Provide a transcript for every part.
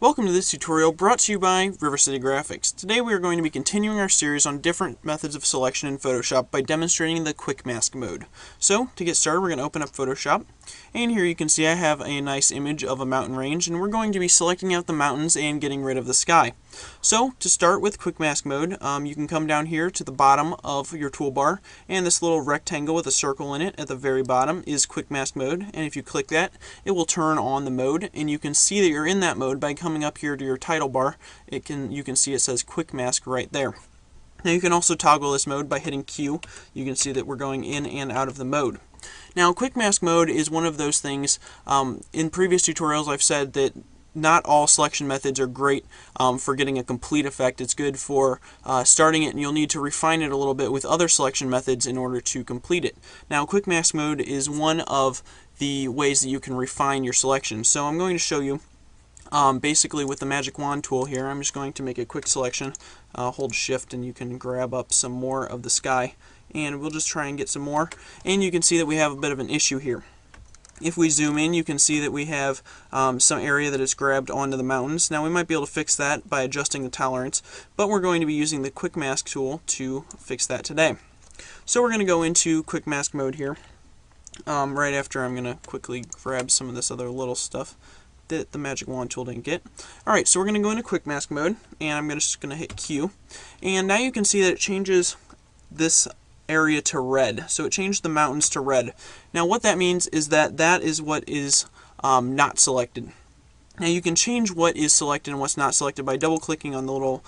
Welcome to this tutorial brought to you by River City Graphics. Today we are going to be continuing our series on different methods of selection in Photoshop by demonstrating the Quick Mask mode. So, to get started, we're going to open up Photoshop, and here you can see I have a nice image of a mountain range, and we're going to be selecting out the mountains and getting rid of the sky. So, to start with Quick Mask mode, you can come down here to the bottom of your toolbar, and this little rectangle with a circle in it at the very bottom is Quick Mask mode, and if you click that, it will turn on the mode, and you can see that you're in that mode by coming up here to your title bar. You can see it says Quick Mask right there. Now you can also toggle this mode by hitting Q. You can see that we're going in and out of the mode. Now Quick Mask mode is one of those things, in previous tutorials I've said that not all selection methods are great for getting a complete effect. It's good for starting it, and you'll need to refine it a little bit with other selection methods in order to complete it. Now Quick Mask mode is one of the ways that you can refine your selection. So I'm going to show you basically with the magic wand tool here. I'm just going to make a quick selection. Hold shift and you can grab up some more of the sky, and we'll just try and get some more, and you can see that we have a bit of an issue here. If we zoom in, you can see that we have some area that is grabbed onto the mountains. Now we might be able to fix that by adjusting the tolerance, but we're going to be using the Quick Mask tool to fix that today. So we're going to go into Quick Mask mode here. Right after, I'm going to quickly grab some of this other little stuff that the magic wand tool didn't get. Alright, so we're going to go into Quick Mask mode, and I'm just going to hit Q. And now you can see that it changes this area to red. So it changed the mountains to red. Now what that means is that that is what is not selected. Now you can change what is selected and what's not selected by double clicking on the little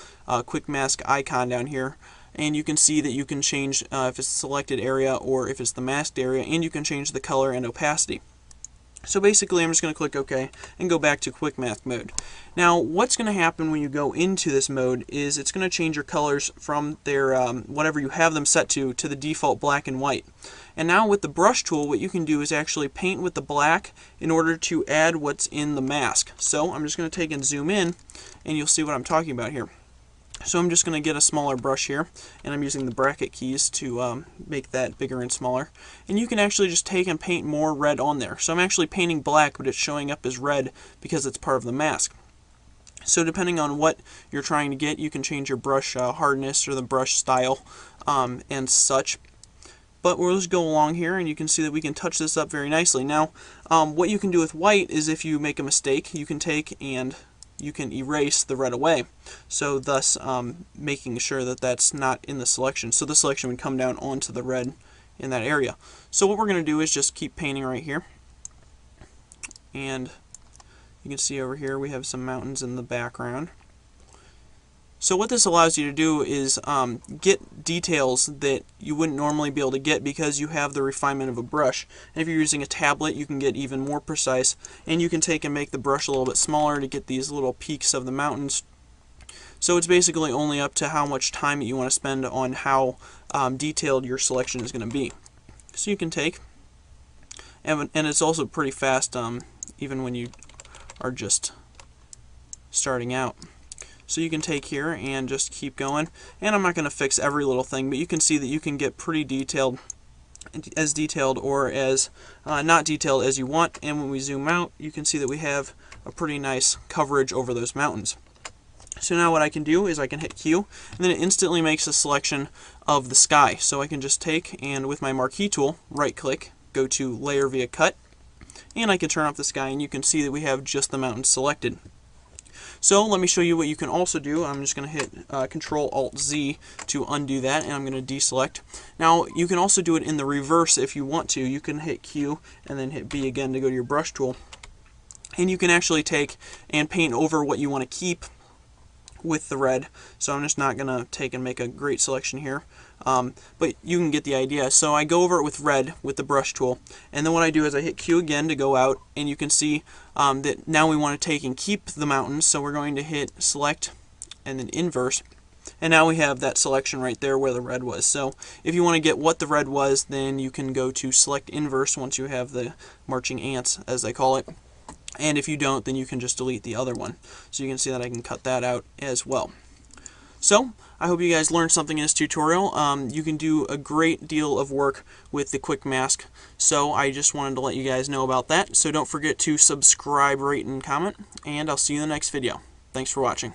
Quick Mask icon down here, and you can see that you can change if it's the selected area or if it's the masked area, and you can change the color and opacity. So basically I'm just going to click OK and go back to Quick Mask mode. Now what's going to happen when you go into this mode is it's going to change your colors from their whatever you have them set to the default black and white. And now with the brush tool, what you can do is actually paint with the black in order to add what's in the mask. So I'm just going to take and zoom in, and you'll see what I'm talking about here. So I'm just going to get a smaller brush here, and I'm using the bracket keys to make that bigger and smaller. And you can actually just take and paint more red on there. So I'm actually painting black, but it's showing up as red because it's part of the mask. So depending on what you're trying to get, you can change your brush hardness or the brush style and such. But we'll just go along here, and you can see that we can touch this up very nicely. Now, what you can do with white is if you make a mistake, you can take and you can erase the red away, so thus making sure that that's not in the selection. So the selection would come down onto the red in that area. So what we're going to do is just keep painting right here, and you can see over here we have some mountains in the background. So what this allows you to do is get details that you wouldn't normally be able to get because you have the refinement of a brush. And if you're using a tablet, you can get even more precise, and you can take and make the brush a little bit smaller to get these little peaks of the mountains. So it's basically only up to how much time that you want to spend on how detailed your selection is going to be. So you can take, and it's also pretty fast even when you are just starting out. So you can take here and just keep going, and I'm not going to fix every little thing, but you can see that you can get pretty detailed, as detailed or as not detailed as you want. And when we zoom out, you can see that we have a pretty nice coverage over those mountains. So now what I can do is I can hit Q, and then it instantly makes a selection of the sky. So I can just take and with my marquee tool, right click, go to layer via cut, and I can turn off the sky, and you can see that we have just the mountains selected. So let me show you what you can also do. I'm just going to hit Control-Alt-Z to undo that, and I'm going to deselect. Now you can also do it in the reverse if you want to. You can hit Q and then hit B again to go to your brush tool, and you can actually take and paint over what you want to keep with the red. So I'm just not going to take and make a great selection here, but you can get the idea. So I go over it with red with the brush tool, and then what I do is I hit Q again to go out, and you can see that now we want to take and keep the mountains, so we're going to hit select and then inverse, and now we have that selection right there where the red was. So if you want to get what the red was, then you can go to select inverse once you have the marching ants, as they call it. And if you don't, then you can just delete the other one. So you can see that I can cut that out as well. So, I hope you guys learned something in this tutorial. You can do a great deal of work with the quick mask, so I just wanted to let you guys know about that. So don't forget to subscribe, rate, and comment, and I'll see you in the next video. Thanks for watching.